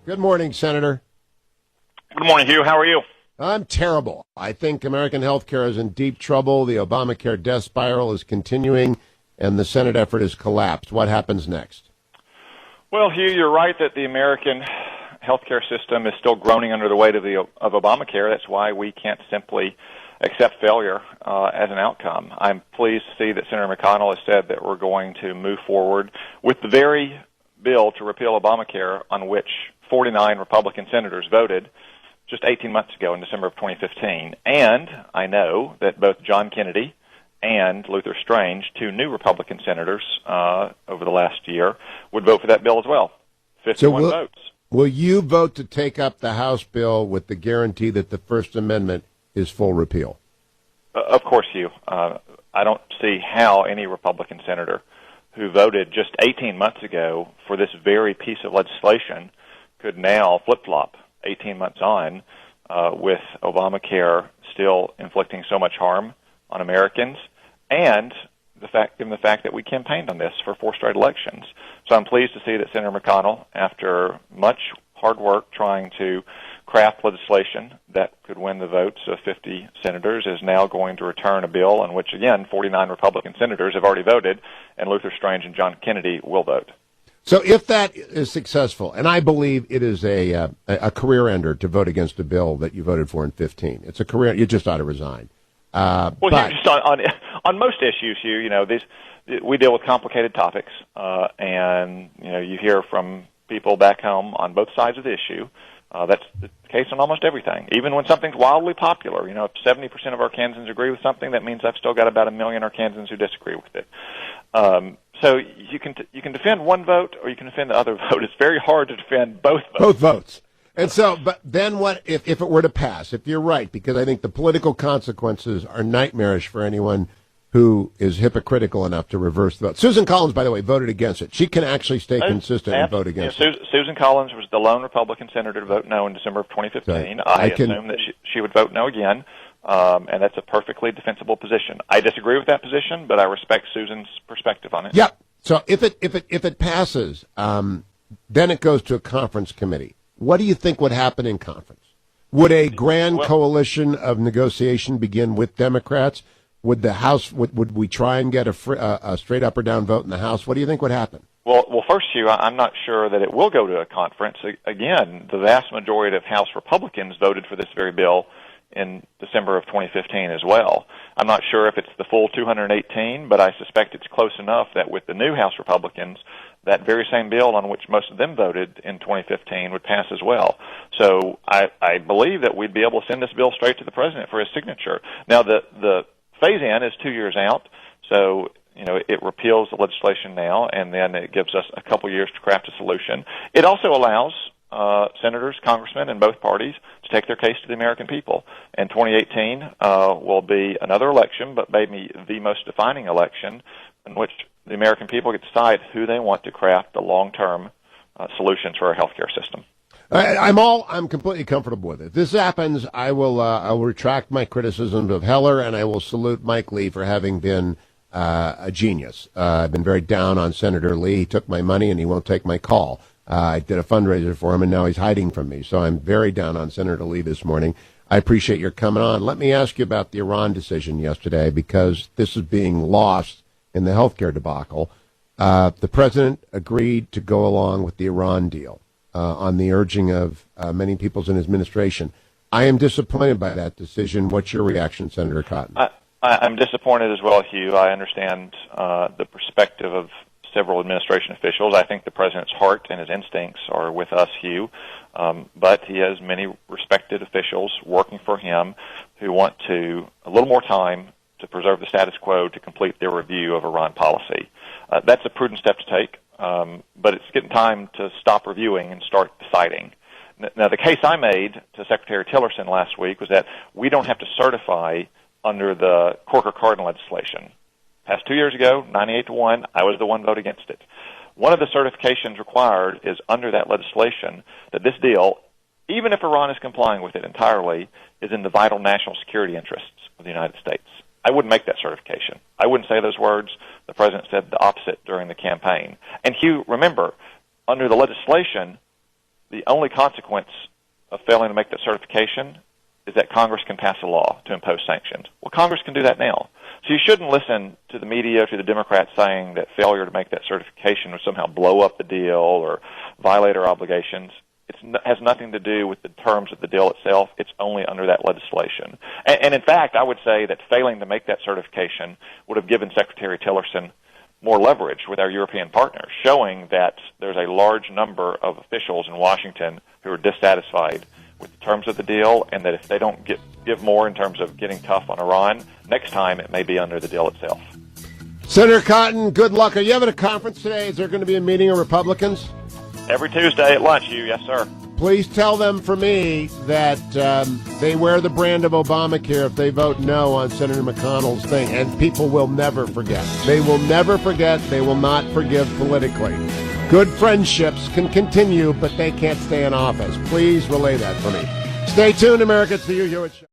Good morning, Senator. Good morning, Hugh. How are you? I'm terrible. I think American health care is in deep trouble. The Obamacare death spiral is continuing, and the Senate effort has collapsed. What happens next? Well, Hugh, you're right that the American healthcare system is still groaning under the weight of Obamacare. That's why we can't simply accept failure as an outcome. I'm pleased to see that Senator McConnell has said that we're going to move forward with the very bill to repeal Obamacare on which 49 Republican senators voted just 18 months ago in December of 2015. And I know that both John Kennedy and Luther Strange, two new Republican senators over the last year, would vote for that bill as well. 51 votes. Will you vote to take up the House bill with the guarantee that the First Amendment is full repeal? Of course, Hugh. I don't see how any Republican senator who voted just 18 months ago for this very piece of legislation could now flip-flop 18 months on with Obamacare still inflicting so much harm on Americans, and given the fact that we campaigned on this for 4 straight elections. So I'm pleased to see that Senator McConnell, after much hard work trying to craft legislation that could win the votes of 50 senators, is now going to return a bill on which, again, 49 Republican senators have already voted, and Luther Strange and John Kennedy will vote. So if that is successful, and I believe it is a career ender to vote against a bill that you voted for in 15. It's a career, you just ought to resign. Well, just on most issues, we deal with complicated topics, and you hear from people back home on both sides of the issue. That's the case on almost everything. Even when something's wildly popular, if 70% of Arkansans agree with something, that means I've still got about 1 million Arkansans who disagree with it. So you can defend one vote or you can defend the other vote. It's very hard to defend both votes. Both votes. And so, but then what if it were to pass? If you're right, because I think the political consequences are nightmarish for anyone who is hypocritical enough to reverse the vote. Susan Collins, by the way, voted against it. She can actually stay consistent and vote against it. Susan Collins was the lone Republican senator to vote no in December of 2015. I assume that she would vote no again, and that's a perfectly defensible position. I disagree with that position, but I respect Susan's perspective on it. Yep. So if it passes, then it goes to a conference committee. What do you think would happen in conference? Would a grand coalition of negotiation begin with Democrats? Would the House would we try and get a straight up or down vote in the House? What do you think would happen? Well, first, Hugh, I'm not sure that it will go to a conference. Again, the vast majority of House Republicans voted for this very bill in December of 2015 as well. I'm not sure if it's the full 218, but I suspect it's close enough that with the new House Republicans, that very same bill on which most of them voted in 2015 would pass as well. So I believe that we'd be able to send this bill straight to the president for his signature. Now, the phase-in is 2 years out, so it repeals the legislation now, and then it gives us a couple years to craft a solution. It also allows senators, congressmen in both parties to take their case to the American people. And 2018 will be another election, but maybe the most defining election in which the American people get to decide who they want to craft the long-term solutions for our healthcare system. I'm completely comfortable with it. If this happens, I will retract my criticisms of Heller, and I will salute Mike Lee for having been a genius. I've been very down on Senator Lee. He took my money, and he won't take my call. I did a fundraiser for him, and now he's hiding from me. So I'm very down on Senator Lee this morning. I appreciate your coming on. Let me ask you about the Iran decision yesterday, because this is being lost in the healthcare debacle. The president agreed to go along with the Iran deal on the urging of many people in his administration. I am disappointed by that decision. What's your reaction, Senator Cotton? I'm disappointed as well, Hugh. I understand the perspective of several administration officials. I think the president's heart and his instincts are with us, Hugh, but he has many respected officials working for him who want a little more time to preserve the status quo to complete their review of Iran policy. That's a prudent step to take, but it's getting time to stop reviewing and start deciding. Now, the case I made to Secretary Tillerson last week was that we don't have to certify under the Corker-Cardin legislation. Passed 2 years ago, 98-1. I was the one vote against it. One of the certifications required is under that legislation that this deal, even if Iran is complying with it entirely, is in the vital national security interests of the United States. I wouldn't make that certification. I wouldn't say those words. The president said the opposite during the campaign. And Hugh, remember, under the legislation, the only consequence of failing to make that certification is that Congress can pass a law to impose sanctions. Well, Congress can do that now. So you shouldn't listen to the media, to the Democrats saying that failure to make that certification would somehow blow up the deal or violate our obligations. It has nothing to do with the terms of the deal itself. It's only under that legislation. And in fact, I would say that failing to make that certification would have given Secretary Tillerson more leverage with our European partners, showing that there's a large number of officials in Washington who are dissatisfied with the terms of the deal, and that if they don't give more in terms of getting tough on Iran, next time it may be under the deal itself. Senator Cotton, good luck. Are you having a conference today? Is there going to be a meeting of Republicans? Every Tuesday at lunch, Hugh. Yes, sir. Please tell them for me that they wear the brand of Obamacare if they vote no on Senator McConnell's thing, and people will never forget. They will never forget. They will not forgive politically. Good friendships can continue, but they can't stay in office. Please relay that for me. Stay tuned, America. It's the Hugh Hewitt Show.